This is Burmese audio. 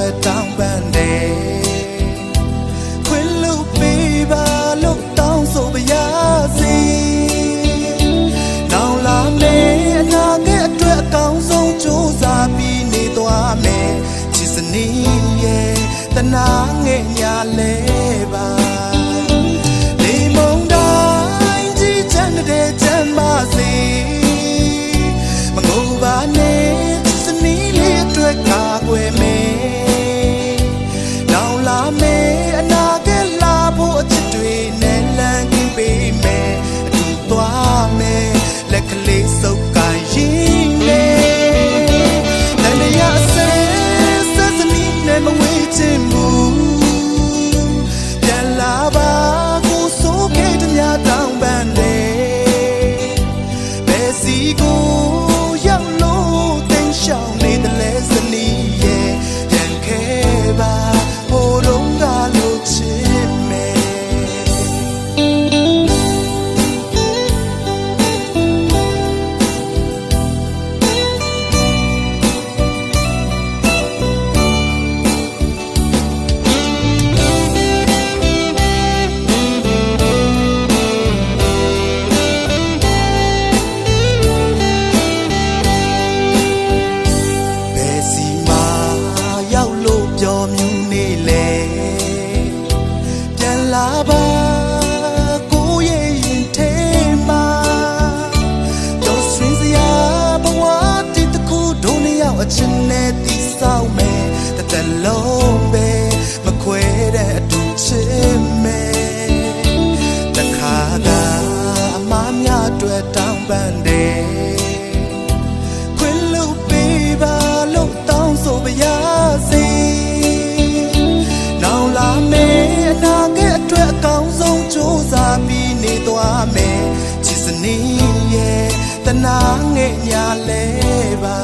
အတွက်တောင်းပန်တယ်ခွင့်လို့ပေးပါလို့တောင်းဆိုပါရစေနောင်လာမယ့်အနာဂတ်အတွက်အကောင်းဆုံးကြိုးစားပြီးနေသွားမယ်ချစ်စနီးရဲ့တနာငဲ့ညာလဲပါလေမုန်တိုင်းကြီးချမ်းတဲ့ချမ်းပါစေမငိုပါနဲ့ချစ်စနီးလေးအတွက်ကာကွယ်မယ်နောင်လာမယ့်အနာဂတ်လာဖို့အချစ်တွေနဲ့လမ်းခင်းပေးမယ်အတူသွားမယ်လက်ကလေးစုပ်ကိုင်ရင်နဲ့တန်ရအစဲစစနီးနဲ့မဝေးချင်ဘူးပြန်လာပါကိုဆိုခဲ့တဲ့များတောင်းပန်တယ်ဘယ်စီကိုရောက်လို့တင်ရှောင်နေတယ်လဲစနီးရဲ့ပြန်ခဲ့ပါဟိုတော့ကလို့ချစ်မယ်လာပါကိုရဲ့ရင်ထဲမှာတော့ဆွေးစရာဘဝတည်တခုဒုနေရောက်အချင်နဲ့တည်ဆောက်မယ်တလုံးပဲမခွဲတဲ့အတူချစ်မယ်တခါကအမများအတွက်တောင်းပန်တယ်ခွင့်လို့ပေးပါလို့တောင်းဆိုပါရစေနောင်လာမယ့်အနာဂတ်အတွက်အကောင်းဆုံးကြိုးစားပြီးနေသွားမယ်ချစ်စနီးရဲ့တနာငဲ့ညာလဲပါ